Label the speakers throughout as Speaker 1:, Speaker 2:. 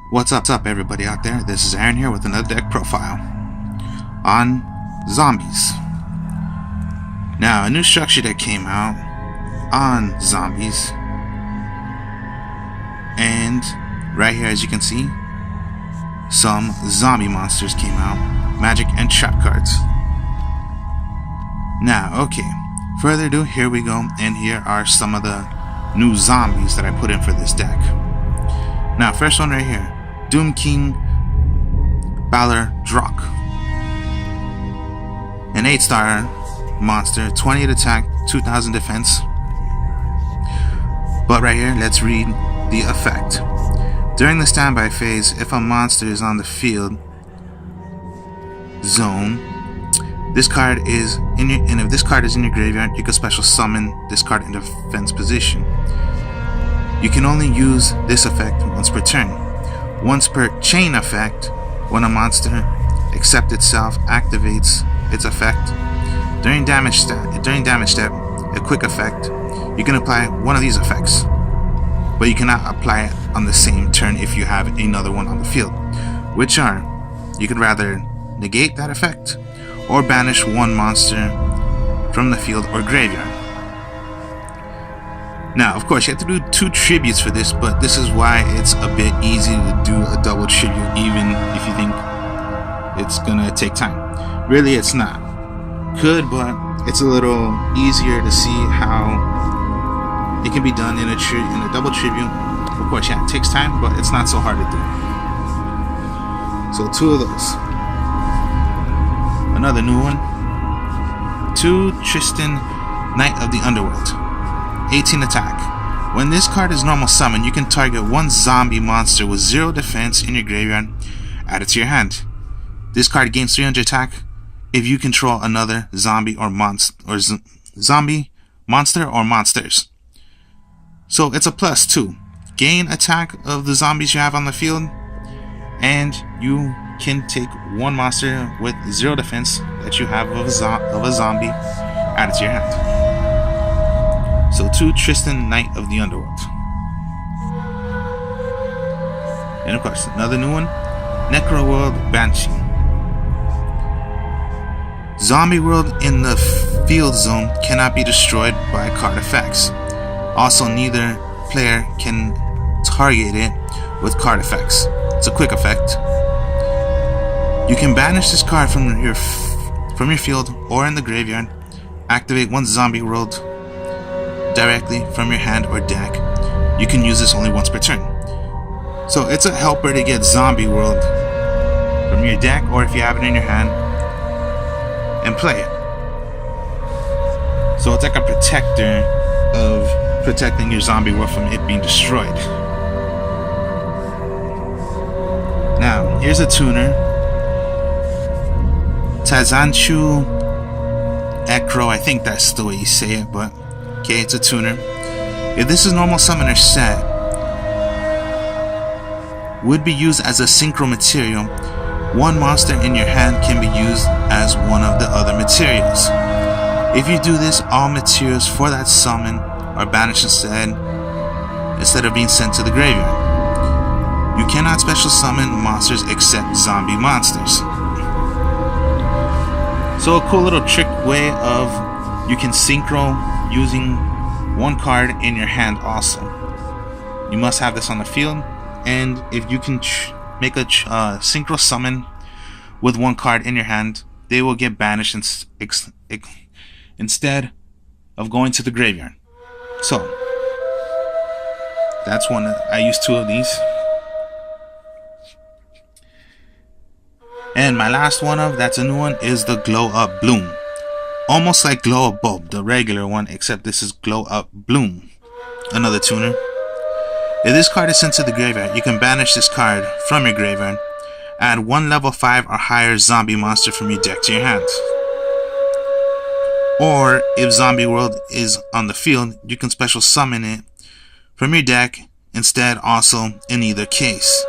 Speaker 1: What's up everybody out there? This is Aaron here with another deck profile on zombies. Now, a new structure that came out on zombies, and right here, as you can see, some zombie monsters came out, magic and trap cards. Now, okay, further ado, here we go, and here are some of the new zombies that I put in for this deck. Now, first one right here, Doom King Balor Drock. An 8-star monster, 28 attack, 2000 defense. But right here, let's read the effect. During the standby phase, if a monster is on the field zone, this card is in your, and if this card is in your graveyard, you can special summon this card in defense position. You can only use this effect once per turn. Once per chain effect, when a monster except itself activates its effect during damage step, a quick effect, you can apply one of these effects, but you cannot apply it on the same turn if you have another one on the field, which are, you could rather negate that effect or banish one monster from the field or graveyard. Now, of course, you have to do 2 tributes for this, but this is why it's a bit easy to do a double tribute, even if you think it's gonna take time. Really, it's not. Could, but it's a little easier to see how it can be done in a double tribute. Of course, yeah, it takes time, but it's not so hard to do. So 2 of those. Another new one. 2 Tristan, Knight of the Underworld. 18 attack. When this card is normal summon, you can target one zombie monster with 0 defense in your graveyard, add it to your hand. This card gains 300 attack if you control another zombie or zombie monster or monsters. So it's a +2. Gain attack of the zombies you have on the field, and you can take one monster with 0 defense that you have of a zombie, add it to your hand. So 2 Tristan, Knight of the Underworld. And of course, another new one, Underworld Banshee. Zombie world in the field zone cannot be destroyed by card effects. Also, neither player can target it with card effects. It's a quick effect. You can banish this card from your field or in the graveyard. Activate one zombie world directly from your hand or deck. You can use this only once per turn. So it's a helper to get zombie world from your deck, or if you have it in your hand, and play it. So it's like a protector of protecting your zombie world from it being destroyed. Now, here's a tuner. Tazanchu Ekro, I think that's the way you say it, but okay, it's a tuner. If this is normal summoner set, would be used as a Syncro material. One monster in your hand can be used as one of the other materials. If you do this, all materials for that summon are banished instead of being sent to the graveyard. You cannot special summon monsters except zombie monsters. So a cool little trick way of you can synchro using one card in your hand also. You must have this on the field, and if you can make a synchro summon with one card in your hand, they will get banished instead of going to the graveyard. So that's one. I used 2 of these. And my last one that's a new one, is the Glohub Bloom. Almost like Glohub Bulb, the regular one, except this is Glohub Bloom. Another tuner. If this card is sent to the graveyard, you can banish this card from your graveyard. Add one level 5 or higher zombie monster from your deck to your hand. Or, if zombie world is on the field, you can special summon it from your deck instead also in either case.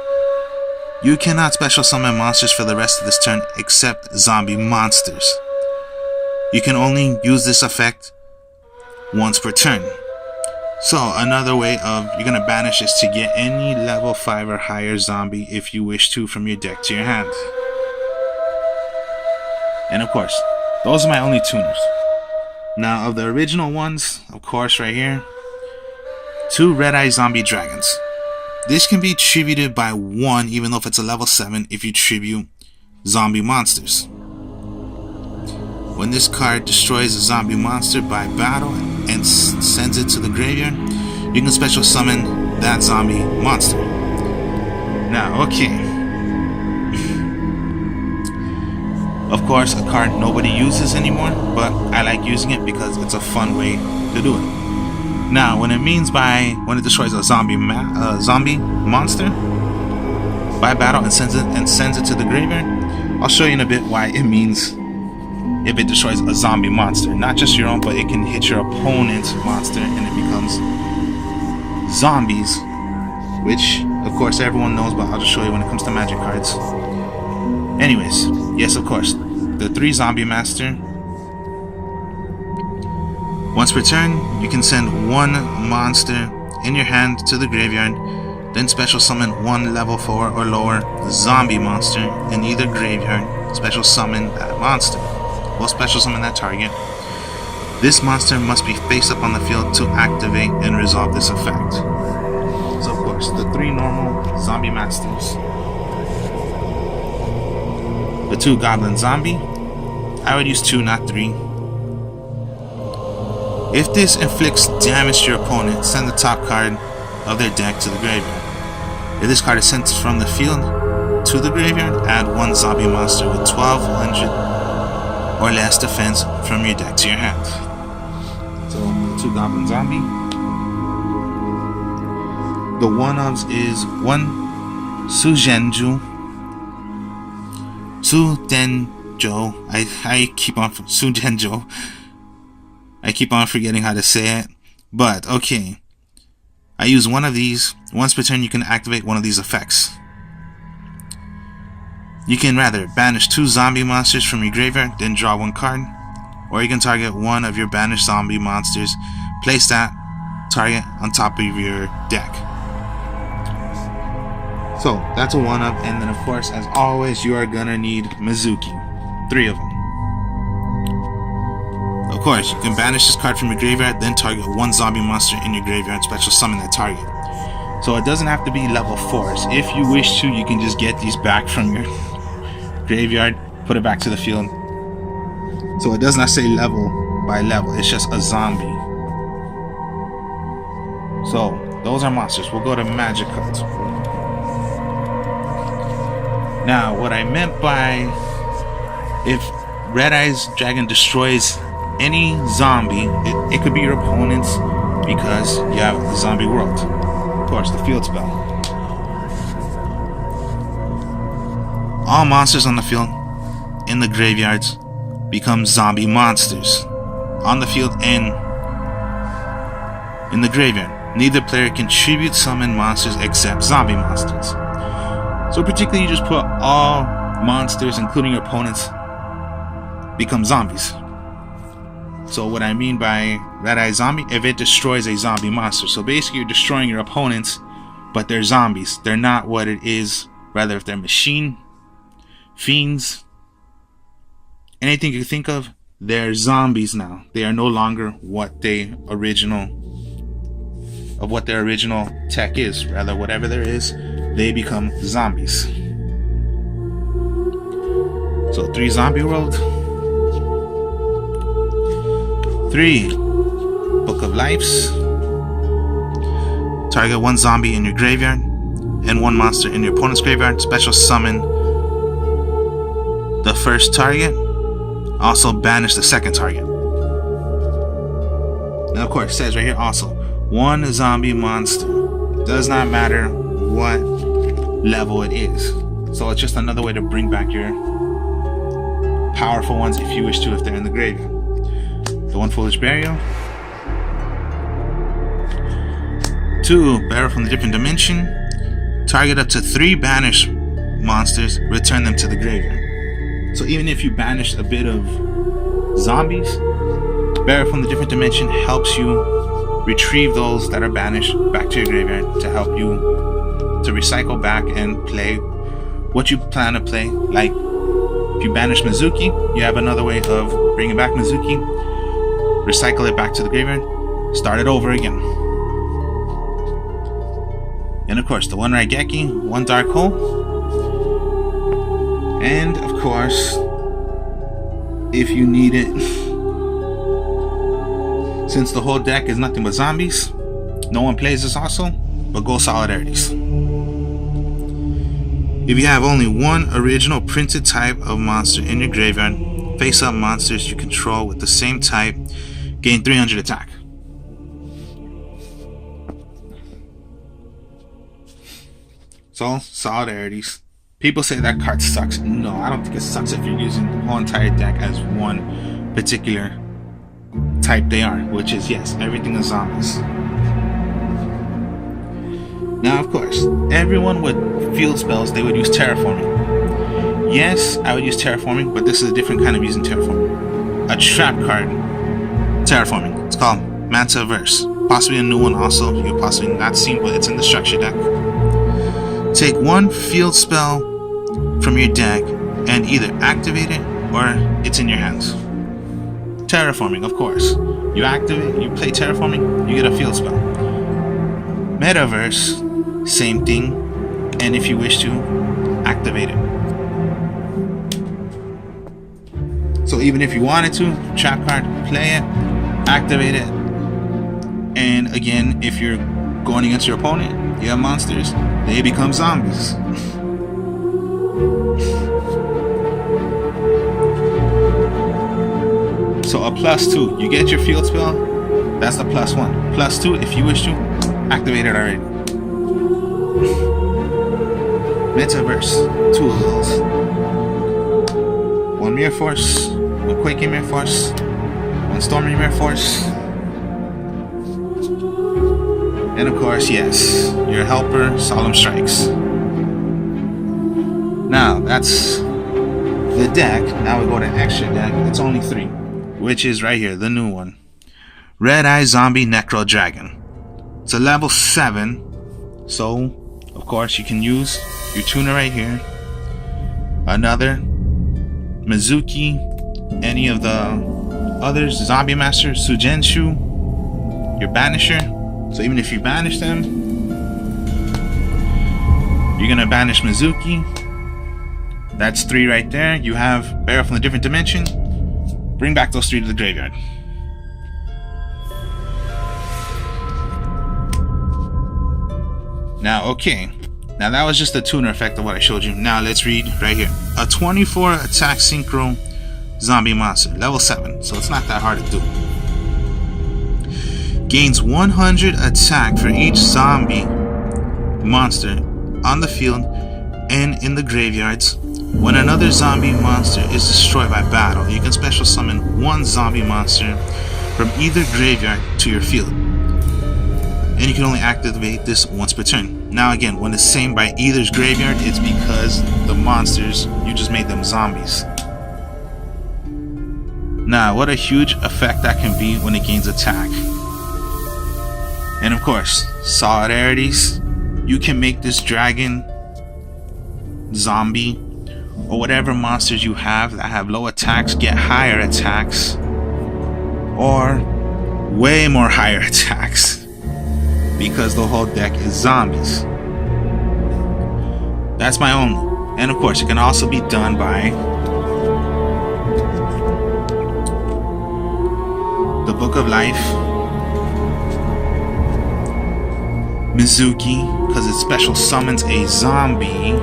Speaker 1: You cannot special summon monsters for the rest of this turn except zombie monsters. You can only use this effect once per turn. So another way of you're gonna banish is to get any level 5 or higher zombie if you wish to from your deck to your hand. And of course, those are my only tuners. Now of the original ones, of course right here, 2 red-eye zombie dragons. This can be tributed by 1 even though if it's a level 7 if you tribute zombie monsters. When this card destroys a zombie monster by battle and sends it to the graveyard, you can special summon that zombie monster. Now, okay. Of course, a card nobody uses anymore, but I like using it because it's a fun way to do it. Now, when it destroys a zombie monster by battle and sends it to the graveyard, I'll show you in a bit why it means if it destroys a zombie monster, not just your own, but it can hit your opponent's monster and it becomes zombies, which of course everyone knows, but I'll just show you when it comes to magic cards. Anyways, yes, of course, the 3 zombie master. Once per turn, you can send 1 monster in your hand to the graveyard, then special summon 1 level 4 or lower zombie monster in either graveyard. Special summon that monster. Will special summon that target. This monster must be face up on the field to activate and resolve this effect. So of course, the 3 normal zombie masters. The 2 goblin zombie. I would use 2, not 3. If this inflicts damage to your opponent, send the top card of their deck to the graveyard. If this card is sent from the field to the graveyard, add 1 zombie monster with 1200 or less defense from your deck to your hand. So the 2 goblin zombie. The 1-ofs is 1 Sudenjo. I keep on forgetting how to say it, but okay. I use 1 of these. Once per turn, you can activate 1 of these effects. You can rather banish 2 zombie monsters from your graveyard, then draw 1 card, or you can target 1 of your banished zombie monsters, place that target on top of your deck. So that's a 1-up, and then of course, as always, you are gonna need Mizuki, 3 of them. Of course, you can banish this card from your graveyard, then target 1 zombie monster in your graveyard, special summon that target. So it doesn't have to be level 4s. If you wish to, you can just get these back from your graveyard, put it back to the field. So it does not say level by level, it's just a zombie. So those are monsters. We'll go to magic cards. Now what I meant by if Red Eye's Dragon destroys any zombie, it could be your opponent's because you have the zombie world. Of course, the field spell. All monsters on the field in the graveyards become zombie monsters on the field and in the graveyard. Neither player can tribute summon monsters except zombie monsters. So particularly you just put all monsters, including your opponents, become zombies. So what I mean by Red Eye Zombie, if it destroys a zombie monster. So basically you're destroying your opponents, but they're zombies. They're not what it is. Rather, if they're machine, fiends, anything you think of, they're zombies now. They are no longer what their original tech is. Rather, whatever there is, they become zombies. So 3 zombie world, 3 Book of Lives. Target 1 zombie in your graveyard and 1 monster in your opponent's graveyard. Special summon the first target. Also banish the second target. And of course, it says right here also 1 zombie monster. Does not matter what level it is. So it's just another way to bring back your powerful ones if you wish to, if they're in the graveyard. The 1 Foolish Burial. 2 Barrel from the Different Dimension. Target up to 3 banished monsters, return them to the graveyard. So even if you banish a bit of zombies, Barrel from the Different Dimension helps you retrieve those that are banished back to your graveyard to help you to recycle back and play what you plan to play. Like, if you banish Mizuki, you have another way of bringing back Mizuki, recycle it back to the graveyard, start it over again. And of course, the one Raigeki, one Dark Hole, and of course, if you need it, since the whole deck is nothing but zombies, no one plays this also, but go Solidarities. If you have only one original printed type of monster in your graveyard, face up monsters you control with the same type, gain 300 attack. So, Solidarities. People say that card sucks. No, I don't think it sucks if you're using the whole entire deck as one particular type they are, which is, yes, everything is zombies. Now, of course, everyone with field spells, they would use terraforming. Yes, I would use terraforming, but this is a different kind of using terraforming. A trap card terraforming. It's called Manta Verse. Possibly a new one also, you've possibly not seen, but it's in the structure deck. Take one field spell from your deck and either activate it or it's in your hands. Terraforming, of course. You activate, you play terraforming, you get a field spell. Metaverse, same thing, and if you wish to, activate it. So even if you wanted to, trap card, play it, activate it, and again, if you're going against your opponent, you have monsters, they become zombies. So a +2, you get your field spell, that's the +1. +2, if you wish to, activate it already. Metaverse, 2 of those. 1 Mirror Force, 1 Quaking Mirror Force, 1 Stormy Mirror Force. And of course, yes, your helper, Solemn Strikes. Now, that's the deck. Now we go to extra deck. It's only 3, which is right here, the new one. Red Eye Zombie Necro Dragon. It's a level 7, so of course you can use your tuner right here. Another Mizuki, any of the others, Zombie Master, Sujenshu, your Banisher. So even if you banish them, you're gonna banish Mizuki. That's 3 right there. You have Barrel from a different dimension. Bring back those 3 to the graveyard. Now, okay. Now that was just the tuner effect of what I showed you. Now let's read right here. A 24 attack Syncro zombie monster, level 7. So it's not that hard to do. Gains 100 attack for each zombie monster on the field and in the graveyards. When another zombie monster is destroyed by battle, you can special summon 1 zombie monster from either graveyard to your field. And you can only activate this once per turn. Now again, when it's same by either's graveyard, it's because the monsters, you just made them zombies. Now, what a huge effect that can be when it gains attack. And of course, Solidarities. You can make this dragon, zombie, or whatever monsters you have that have low attacks get higher attacks, or way more higher attacks, because the whole deck is zombies. That's my only. And of course, it can also be done by the Book of Life, Mizuki, because it special summons a zombie.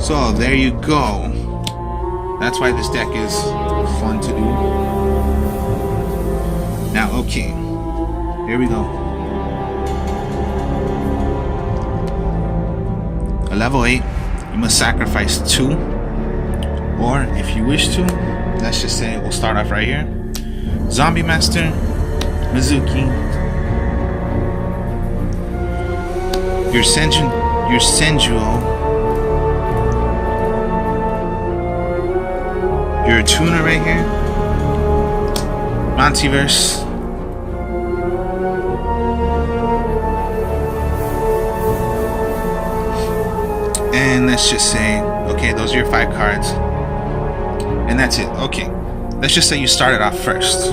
Speaker 1: So there you go. That's why this deck is fun to do. Now, okay, here we go. A level 8, you must sacrifice 2, or if you wish to, let's just say we'll start off right here. Zombie Master, Mizuki, your Senjuo, your tuner right here, Multiverse, and let's just say, okay, those are your 5 cards, and that's it. Okay, let's just say you started off first.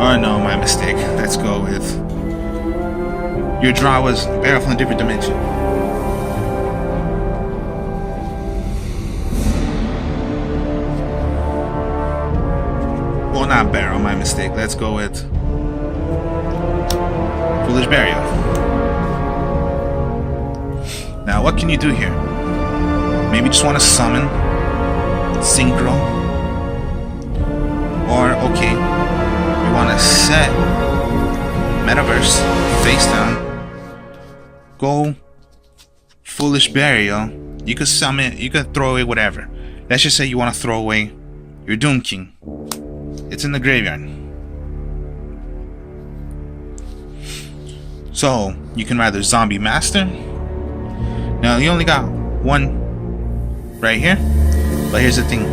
Speaker 1: Oh no, my mistake. Let's go with your draw was Barrel from a Different Dimension. Well, not Barrel, my mistake. Let's go with Foolish Burial. Now, what can you do here? Maybe just want to summon Syncro. Or, okay, you want to set Metaverse face down. Go Foolish Burial. You could summon, you could throw away whatever. Let's just say you want to throw away your Doom King. It's in the graveyard. So, you can rather Zombie Master. Now, you only got one right here. But here's the thing.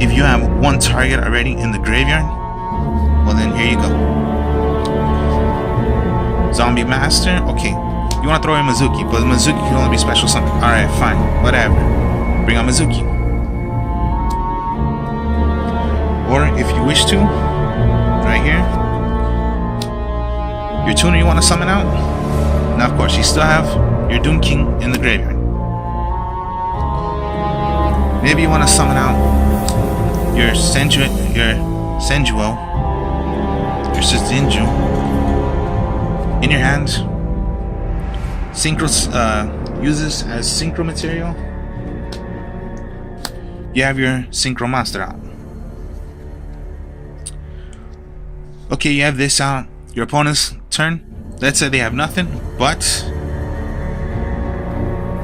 Speaker 1: If you have one target already in the graveyard, well then here you go. Zombie Master. Okay. You want to throw in Mizuki, but Mizuki can only be special summon. Alright, fine. Whatever. Bring on Mizuki. Or if you wish to, right here, your tuner you want to summon out. Now of course you still have your Doom King in the graveyard. Maybe you want to summon out your Senjuo, your Suzinju in your hand. Syncro uses as Syncro material. You have your Syncro monster out. Okay, you have this out. Your opponent's turn. Let's say they have nothing, but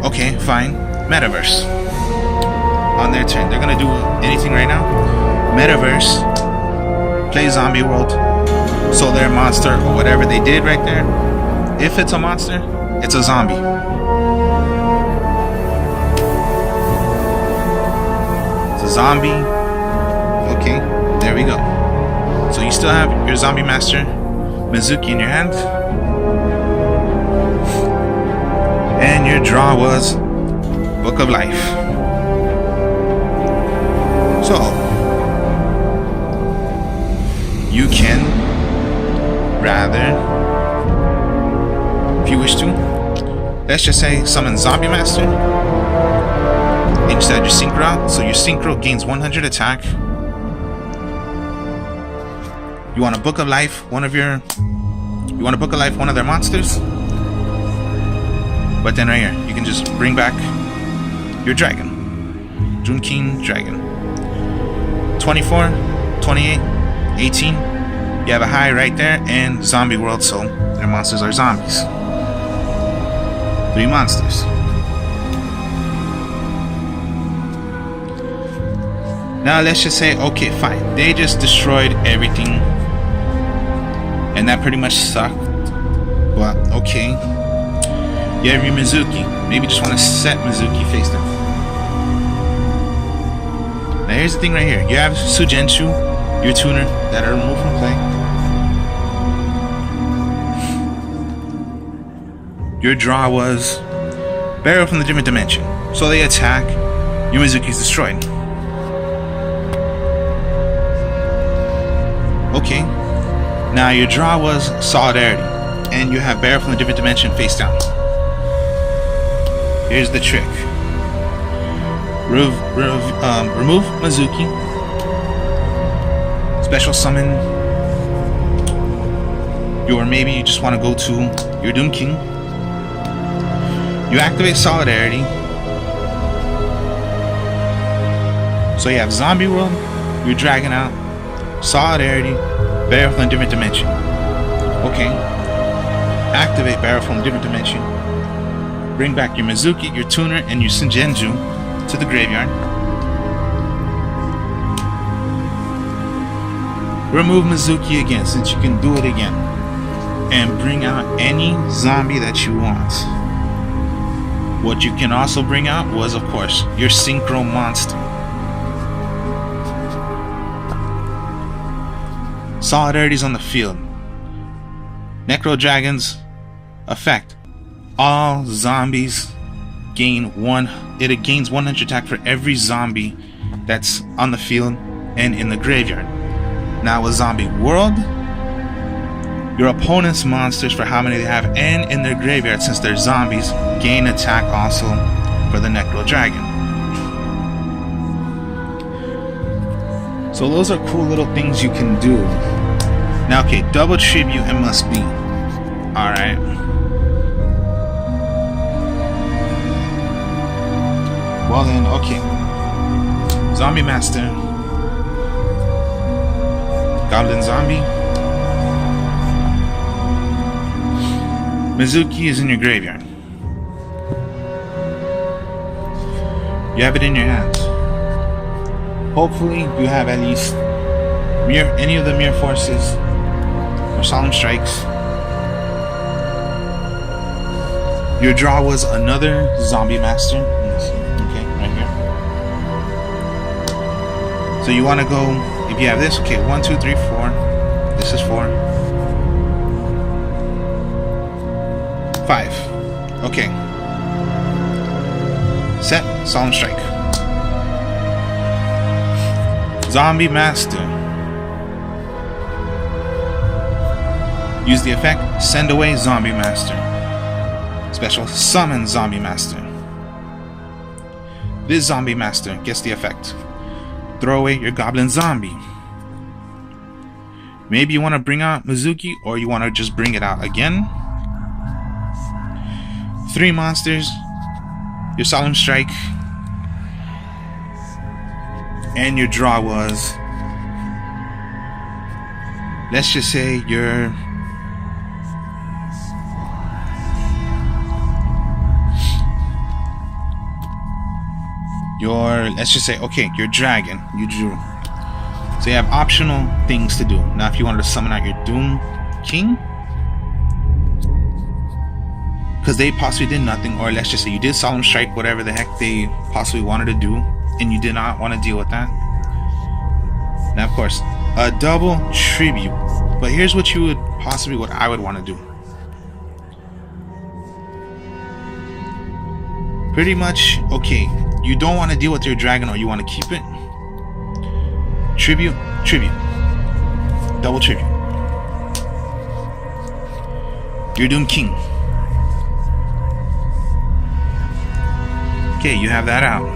Speaker 1: okay, fine. Metaverse. On their turn, they're gonna do anything right now. Metaverse. Play Zombie World. So their monster or whatever they did right there. If it's a monster, it's a zombie. It's a zombie. Okay, there we go. So you still have your Zombie Master Mizuki in your hand. And your draw was Book of Life. So you can rather, if you wish to, let's just say summon Zombie Master. And you set your Synchro out. So your Synchro gains 100 attack. You want to Book of Life one of their monsters. But then right here, you can just bring back your dragon. Doom King Dragon. 24, 28, 18. You have a high right there, and Zombie World, so their monsters are zombies. 3 monsters. Now let's just say, okay, fine. They just destroyed everything. And that pretty much sucked. Well, okay. You have your Mizuki. Maybe just want to set Mizuki face down. Now here's the thing right here. You have Sugenchu, your tuner, that are removed from play. Your draw was Barrel from the Different Dimension. So they attack. Your Mizuki is destroyed. Okay. Now your draw was Solidarity, and you have Barrel from a Different Dimension face down. Here's the trick. Remove Mizuki. Special summon. Or maybe you just want to go to your Doom King. You activate Solidarity. So you have Zombie World, your Dragon out, Solidarity, Barrel from a Different Dimension. Okay. Activate Barrel from a Different Dimension. Bring back your Mizuki, your tuner, and your Shingenju to the graveyard. Remove Mizuki again, since you can do it again. And bring out any zombie that you want. What you can also bring out was, of course, your Syncro monster. Solidarities on the field. Necro Dragon's effect. All zombies gain one. It gains 100 attack for every zombie that's on the field and in the graveyard. Now with Zombie World, your opponent's monsters, for how many they have and in their graveyard, since they're zombies, gain attack also for the Necro Dragon. So those are cool little things you can do. Now, okay, double tribute and must be. Alright. Well then, okay. Zombie Master. Goblin Zombie. Mizuki is in your graveyard. You have it in your hands. Hopefully you have at least any of the Mirror Forces or Solemn Strikes. Your draw was another Zombie Master. Okay, right here. So you want to go, if you have this, okay, 1, 2, 3, 4. This is 4. 5. Okay. Set. Solemn Strike. Zombie Master. Use the effect. Send away Zombie Master. Special Summon Zombie Master. This Zombie Master gets the effect. Throw away your Goblin Zombie. Maybe you want to bring out Mizuki, or you want to just bring it out again. 3 monsters, your Solemn Strike, and your draw was, let's just say your let's just say, okay, your dragon you drew. So you have optional things to do. Now if you wanted to summon out your Doom King, because they possibly did nothing, or let's just say you did Solemn Strike, whatever the heck they possibly wanted to do, and you did not want to deal with that. Now of course, a double tribute. But here's what you would possibly, what I would want to do. Pretty much, okay, you don't want to deal with your dragon, or you want to keep it. Tribute, tribute. Double tribute. Your Doom King. Okay, you have that out.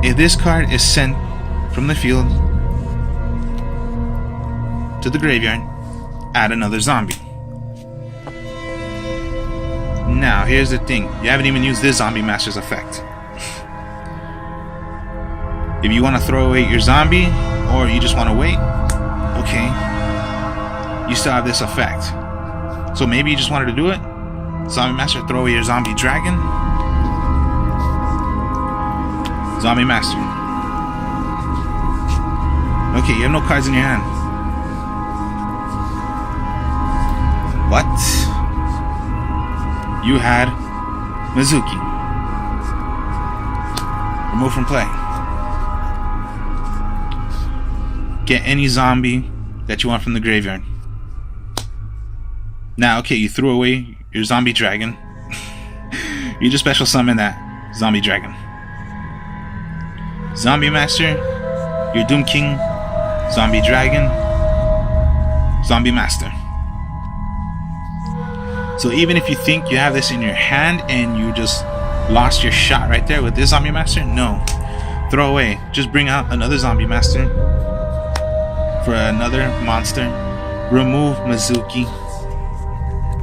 Speaker 1: If this card is sent from the field to the graveyard, add another zombie. Now, here's the thing. You haven't even used this Zombie Master's effect. If you want to throw away your zombie, or you just want to wait, okay, you still have this effect. So maybe you just wanted to do it. Zombie Master, throw away your Zombie Dragon. Zombie Master. Okay, you have no cards in your hand. What? You had Mizuki. Remove from play. Get any zombie that you want from the graveyard. Now, okay, you threw away your Zombie Dragon. You just special summon that Zombie Dragon. Zombie Master, your Doom King, Zombie Dragon, Zombie Master. So even if you think you have this in your hand and you just lost your shot right there with this Zombie Master, no. Throw away. Just bring out another Zombie Master for another monster. Remove Mizuki.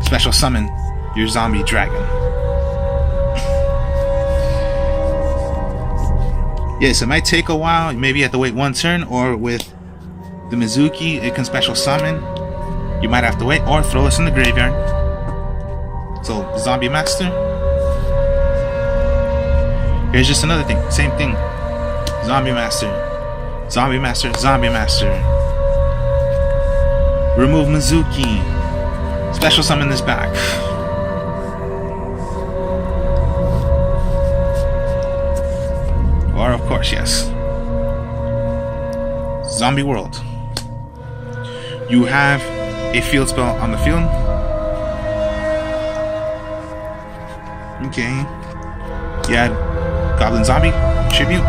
Speaker 1: Special summon your Zombie Dragon. Yes, it might take a while. Maybe you have to wait one turn, or with the Mizuki, it can special summon. You might have to wait, or throw this in the graveyard. So, Zombie Master. Here's just another thing. Same thing. Zombie Master. Zombie Master. Zombie Master. Remove Mizuki. Special summon this back. course, yes. Zombie World. You have a field spell on the field. Okay. You had Goblin Zombie, Tribute,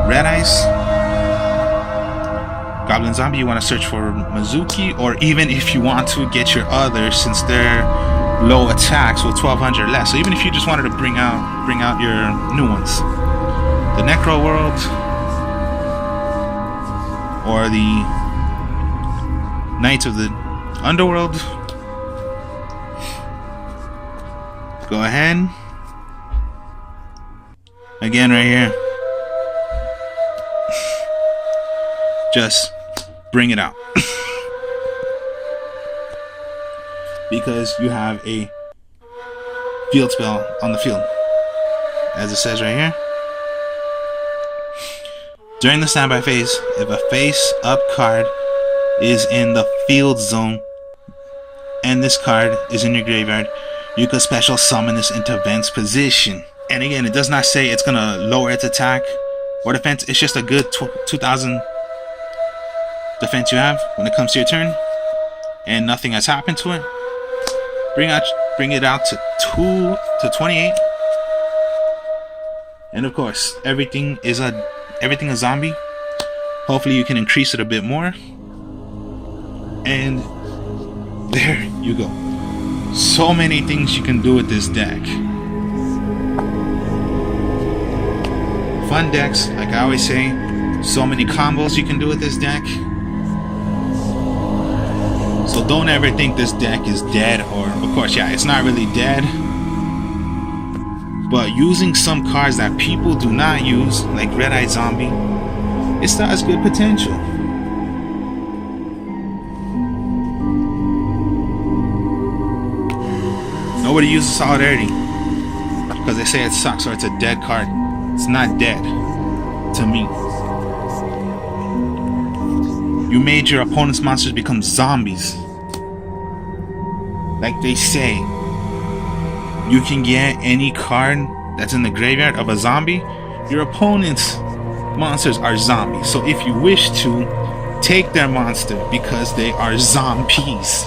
Speaker 1: Red Eyes. Goblin Zombie, you want to search for Mizuki, or even if you want to get your others, since they're low attacks with 1200 less. So even if you just wanted to bring out your new ones, the Necro World or the Knights of the Underworld. Go ahead. Again, right here. Just bring it out. Because you have a field spell on the field. As it says right here. During the standby phase, if a face-up card is in the field zone and this card is in your graveyard, you can special summon this into Vent's position. And again, it does not say it's gonna lower its attack or defense. It's just a good 2000 defense you have when it comes to your turn, and nothing has happened to it. Bring it out to 28. And of course, everything is a zombie. Hopefully you can increase it a bit more. And there you go. So many things you can do with this deck. Fun decks, like I always say. So many combos you can do with this deck. So don't ever think this deck is dead, or of course, yeah, it's not really dead. But using some cards that people do not use, like Red Eye Zombie, it still has good potential. Nobody uses Solidarity because they say it sucks or it's a dead card. It's not dead to me. You made your opponent's monsters become zombies. Like they say, you can get any card that's in the graveyard of a zombie. Your opponent's monsters are zombies. So if you wish to, take their monster because they are zombies.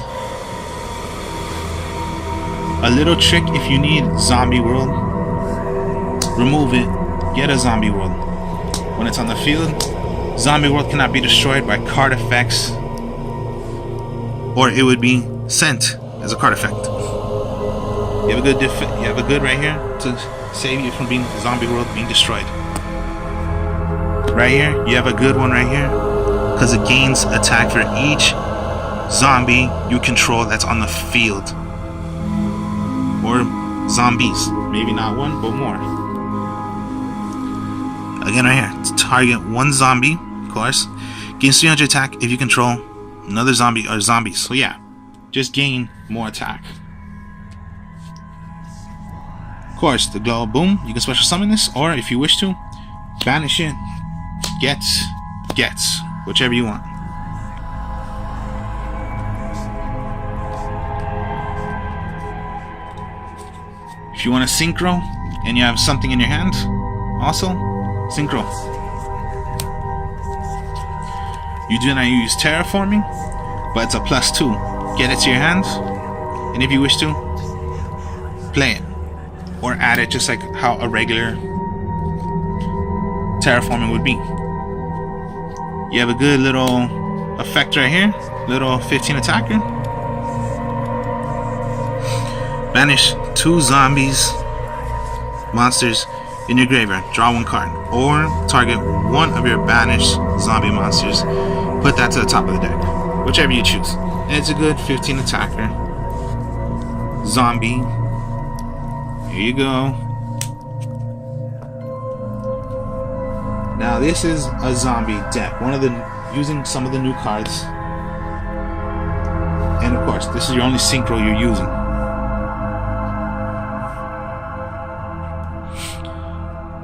Speaker 1: A little trick: if you need Zombie World, remove it, get a Zombie World. When it's on the field, Zombie World cannot be destroyed by card effects, or it would be sent as a card effect. You have a good right here to save you from being Zombie World being destroyed. Right here, you have a good one right here, because it gains attack for each zombie you control that's on the field. Or zombies. Maybe not one, but more. Again, right here, to target one zombie, of course. Gains 300 attack if you control another zombie or zombies. So yeah, just gain more attack. Of course, the Glohub Bloom, you can special summon this, or if you wish to, banish it, gets, whichever you want. If you want to Syncro and you have something in your hand, also Syncro. You do not use terraforming, but it's a +2. Get it to your hand, and if you wish to, play it or add it just like how a regular terraforming would be. You have a good little effect right here, little 15 attacker. Banish 2 zombies monsters in your graveyard. Draw 1 card, or target one of your banished zombie monsters. Put that to the top of the deck, whichever you choose. And it's a good 15 attacker zombie. Here you go. Now this is a zombie deck. Using some of the new cards, and of course, this is your only Syncro you're using.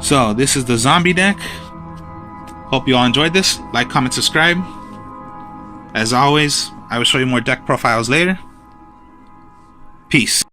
Speaker 1: So this is the zombie deck. Hope you all enjoyed this. Like, comment, subscribe. As always, I will show you more deck profiles later. Peace.